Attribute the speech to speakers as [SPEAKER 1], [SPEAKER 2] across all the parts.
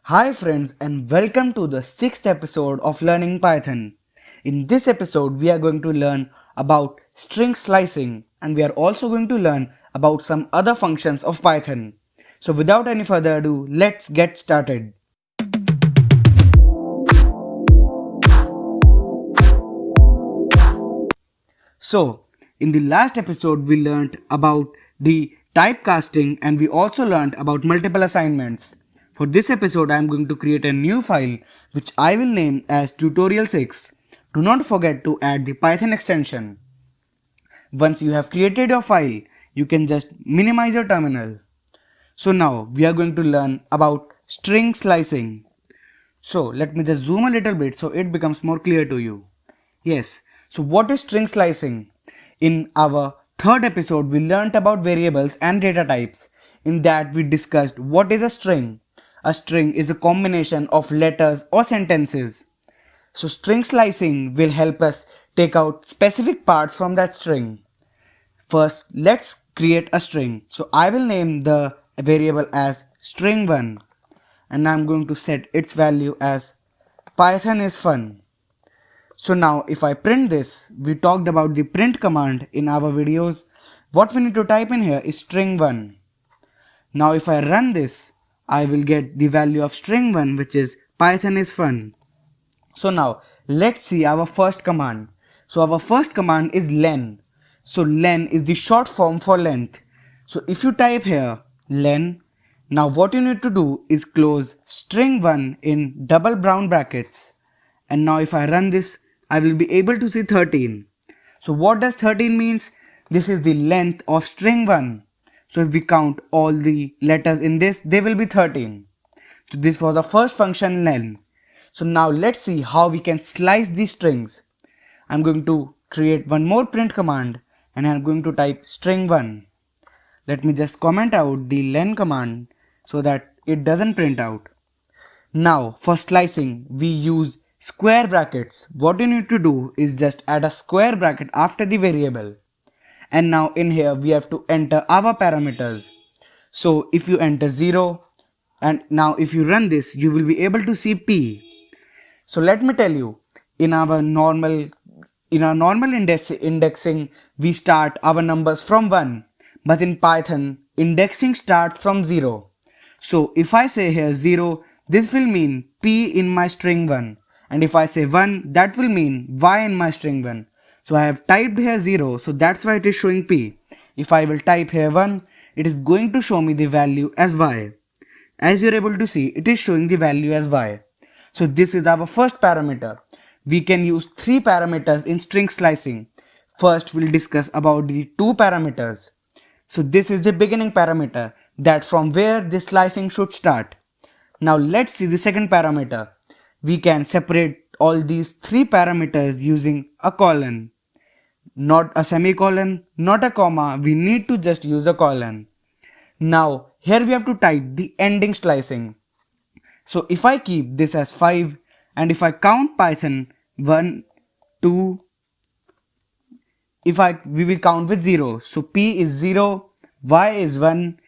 [SPEAKER 1] Hi friends and welcome to the 6th episode of Learning Python. In this episode we are going to learn about string slicing and we are also going to learn about some other functions of Python. So without any further ado, let's get started. So in the last episode we learned about the typecasting and we also learned about multiple assignments. For this episode I am going to create a new file which I will name as tutorial 6. Do not forget to add the Python extension. Once you have created your file, you can just minimize your terminal. So now we are going to learn about string slicing. So let me just zoom a little bit so it becomes more clear to you. Yes, so what is string slicing? In our third episode, we learnt about variables and data types. In that, we discussed what is a string. A string is a combination of letters or sentences. So string slicing will help us take out specific parts from that string. First, let's create a string. So I will name the variable as string1 and I'm going to set its value as Python is fun. So now if I print this, we talked about the print command in our videos. What we need to type in here is string1. Now if I run this, I will get the value of string1 which is Python is fun. So now let's see our first command. So our first command is len. So len is the short form for length. So if you type here len, now what you need to do is close string1 in double brown brackets. And now if I run this, I will be able to see 13. So what does 13 means? This is the length of string1. So if we count all the letters in this, they will be 13. So this was the first function len. So now let's see how we can slice these strings. I'm going to create one more print command and I'm going to type string1. Let me just comment out the len command so that it doesn't print out. Now for slicing we use square brackets. What you need to do is just add a square bracket after the variable. And now in here we have to enter our parameters. So if you enter 0 and now if you run this you will be able to see p. So let me tell you, in our normal indexing, we start our numbers from 1, but in Python, indexing starts from 0. So if I say here 0, this will mean p in my string 1, and if I say 1, that will mean y in my string 1. So I have typed here 0, so that's why it is showing p. If I will type here 1, it is going to show me the value as y. As you're able to see, it is showing the value as y. So this is our first parameter. We can use 3 parameters in string slicing. First, we'll discuss about the 2 parameters. So this is the beginning parameter, that from where this slicing should start. Now let's see the second parameter. We can separate all these 3 parameters using a colon. Not a semicolon, not a comma, we need to just use a colon. Now here we have to type the ending slicing. So if I keep this as 5 and if I count Python 1, 2, we will count with 0. So P is 0, Y is 1,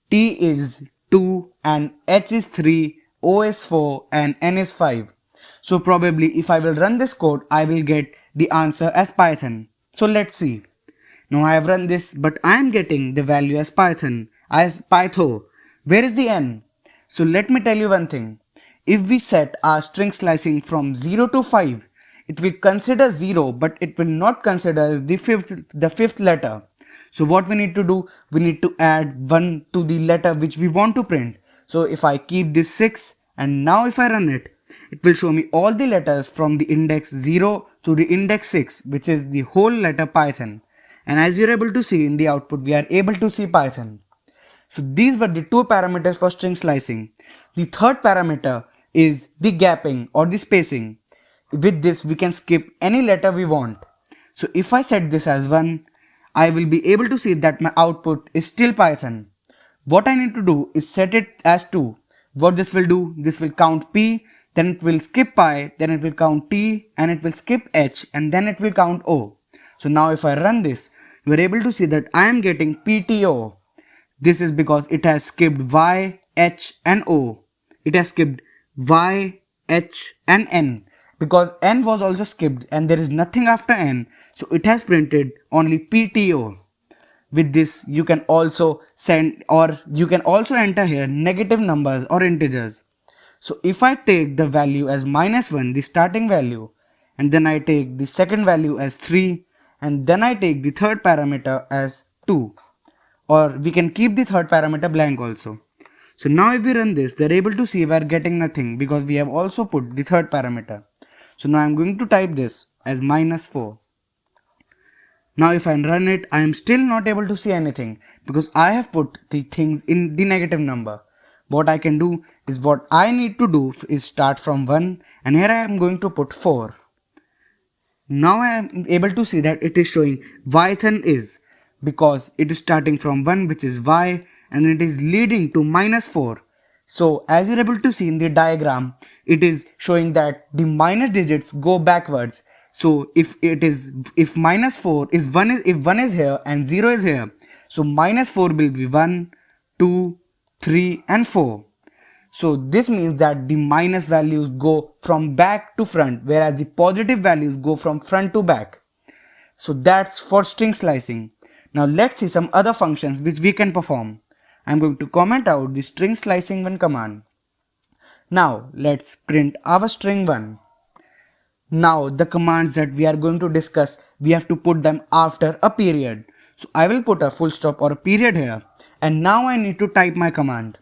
[SPEAKER 1] T is 2 and H is 3, O is 4 and N is 5. So probably if I will run this code, I will get the answer as Python. So let's see. Now I have run this but I am getting the value as Python, as Pytho. Where is the N? So let me tell you one thing. If we set our string slicing from 0 to 5, it will consider 0 but it will not consider the fifth letter. So what we need to do, we need to add 1 to the letter which we want to print. So if I keep this 6 and now if I run it, it will show me all the letters from the index 0 to the index 6, which is the whole letter Python. And as you're able to see in the output, we are able to see Python. So these were the 2 parameters for string slicing. The third parameter is the gapping or the spacing. With this we can skip any letter we want. So if I set this as 1, I will be able to see that my output is still Python. What I need to do is set it as 2. What this will do, this will count P, then it will skip I, then it will count T and it will skip H and then it will count O. So now if I run this, you are able to see that I am getting PTO. This is because it has skipped Y, H and O. It has skipped Y, H and N, because N was also skipped and there is nothing after N, so it has printed only PTO. With this you can also send, or you can also enter here negative numbers or integers. So if I take the value as -1, the starting value, and then I take the second value as 3, and then I take the third parameter as 2, or we can keep the third parameter blank also. So now if we run this, we are able to see we are getting nothing because we have also put the third parameter. So now I am going to type this as -4. Now if I run it, I am still not able to see anything because I have put the things in the negative number. What I can do is, what I need to do is start from 1, and here I am going to put 4. Now I am able to see that it is showing Python is, because it is starting from 1, which is Y, and it is leading to -4. So as you're able to see in the diagram, it is showing that the minus digits go backwards. So if -4 is 1, if 1 is here and 0 is here, so -4 will be 1, 2, 3 and 4. So this means that the minus values go from back to front, whereas the positive values go from front to back. So that's for string slicing. Now let's see some other functions which we can perform. I'm going to comment out the string slicing 1 command. Now let's print our string 1. Now the commands that we are going to discuss, we have to put them after a period. So I will put a full stop or a period here, and now I need to type my command.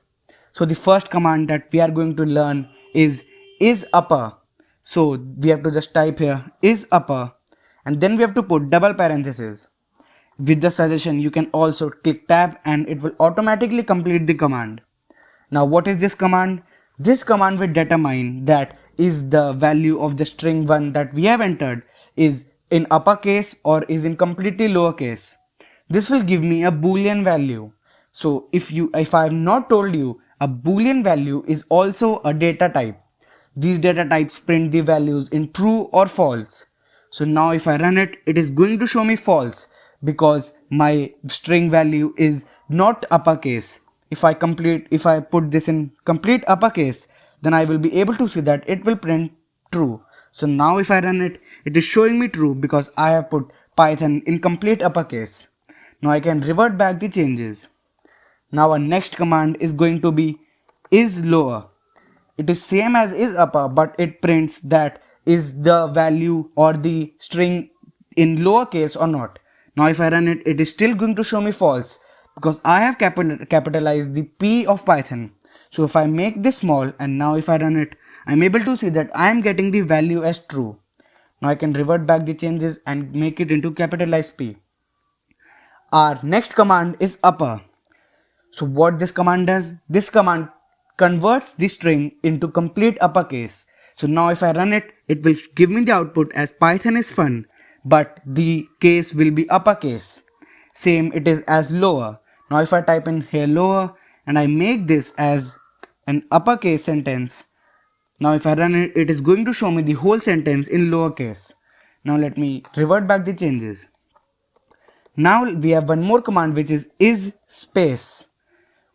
[SPEAKER 1] So the first command that we are going to learn is upper. So we have to just type here is upper, and then we have to put double parentheses. With the suggestion, you can also click tab and it will automatically complete the command. Now what is this command? This command will determine that is the value of the string 1 that we have entered is in uppercase or is in completely lowercase. This will give me a boolean value. So if I have not told you, a boolean value is also a data type. These data types print the values in true or false. So now if I run it, it is going to show me false because my string value is not uppercase. If I put this in complete uppercase, then I will be able to see that it will print true. So now if I run it, it is showing me true because I have put Python in complete uppercase. Now I can revert back the changes. Now our next command is going to be is lower. It is same as is upper, but it prints that is the value or the string in lowercase or not. Now if I run it, it is still going to show me false because I have capitalized the P of Python. So if I make this small and now if I run it, I'm able to see that I am getting the value as true. Now I can revert back the changes and make it into capitalized P. Our next command is upper. So what this command does, this command converts the string into complete uppercase. So now if I run it, it will give me the output as Python is fun, but the case will be uppercase. Same it is as lower. Now if I type in here lower and I make this as an uppercase sentence, now if I run it, it is going to show me the whole sentence in lowercase. Now let me revert back the changes. Now we have one more command which is space.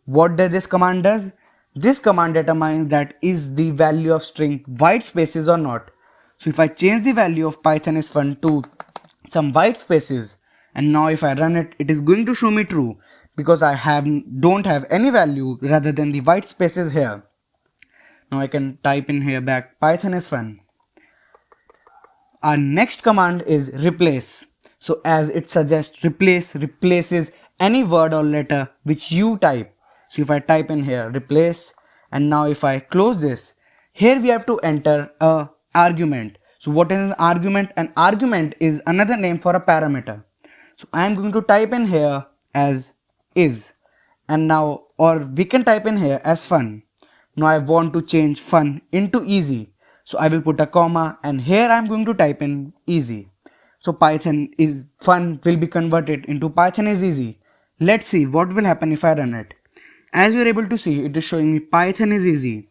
[SPEAKER 1] What does this command does? This command determines that is the value of string white spaces or not. So if I change the value of Python is fun to some white spaces, and now if I run it, it is going to show me true because I don't have any value rather than the white spaces here. Now I can type in here back Python is fun. Our next command is replace. So as it suggests, replaces any word or letter which you type. So if I type in here replace, and now if I close this, here we have to enter a argument. So what is an argument? An argument is another name for a parameter. So I am going to type in here as is, and now, or we can type in here as fun. Now I want to change fun into easy. So I will put a comma and here I am going to type in easy. So Python is fun will be converted into Python is easy. Let's see what will happen if I run it. As you are able to see, it is showing me Python is easy.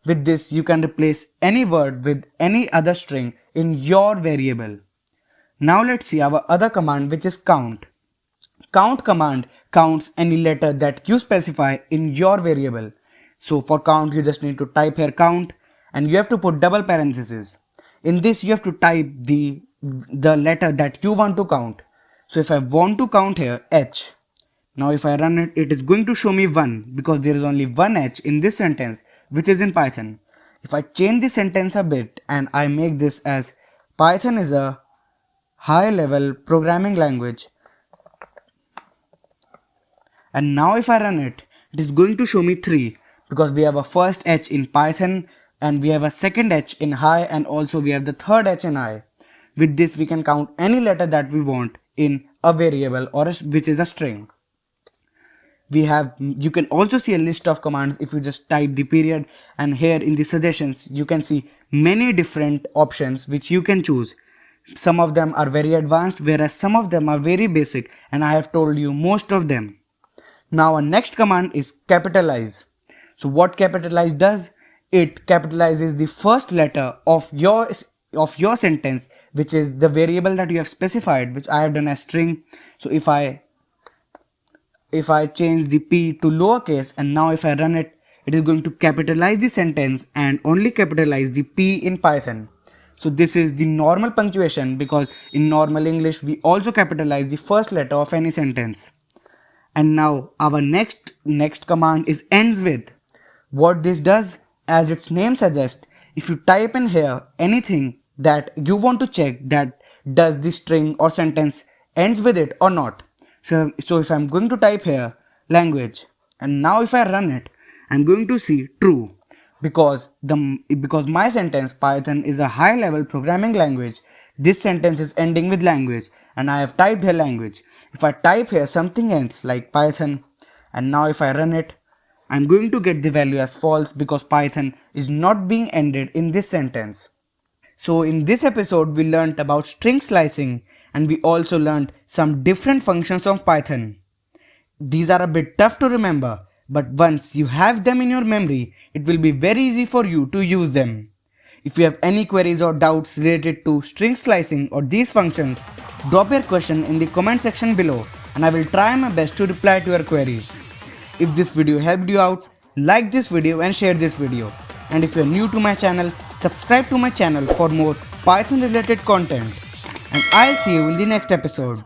[SPEAKER 1] With this, you can replace any word with any other string in your variable. Now let's see our other command, which is count. Count command counts any letter that you specify in your variable. So for count, you just need to type here count, and you have to put double parentheses. In this you have to type the letter that you want to count. So if I want to count here H, now if I run it, it is going to show me 1 because there is only one H in this sentence which is in Python. If I change the sentence a bit and I make this as Python is a high level programming language, and now if I run it, it is going to show me 3 because we have a first H in Python and we have a second H in high and also we have the third H in high. With this we can count any letter that we want in a variable or which is a string. You can also see a list of commands if you just type the period, and here in the suggestions you can see many different options which you can choose. Some of them are very advanced whereas some of them are very basic, and I have told you most of them. Now our next command is capitalize. So what capitalize does? It capitalizes the first letter of your sentence, which is the variable that you have specified, which I have done as string. So if I change the P to lowercase and now if I run it, it is going to capitalize the sentence and only capitalize the P in Python. So this is the normal punctuation because in normal English we also capitalize the first letter of any sentence. And now our next command is ends with. What this does, as its name suggests, if you type in here anything that you want to check that does the string or sentence ends with it or not. So if I'm going to type here language and now if I run it, I'm going to see true because my sentence Python is a high level programming language. This sentence is ending with language and I have typed here language. If I type here something else like Python and now if I run it, I'm going to get the value as false because Python is not being ended in this sentence. So in this episode we learned about string slicing and we also learned some different functions of Python. These are a bit tough to remember, but once you have them in your memory, it will be very easy for you to use them. If you have any queries or doubts related to string slicing or these functions, drop your question in the comment section below and I will try my best to reply to your queries. If this video helped you out, like this video and share this video. And if you are new to my channel, subscribe to my channel for more Python related content. And I'll see you in the next episode.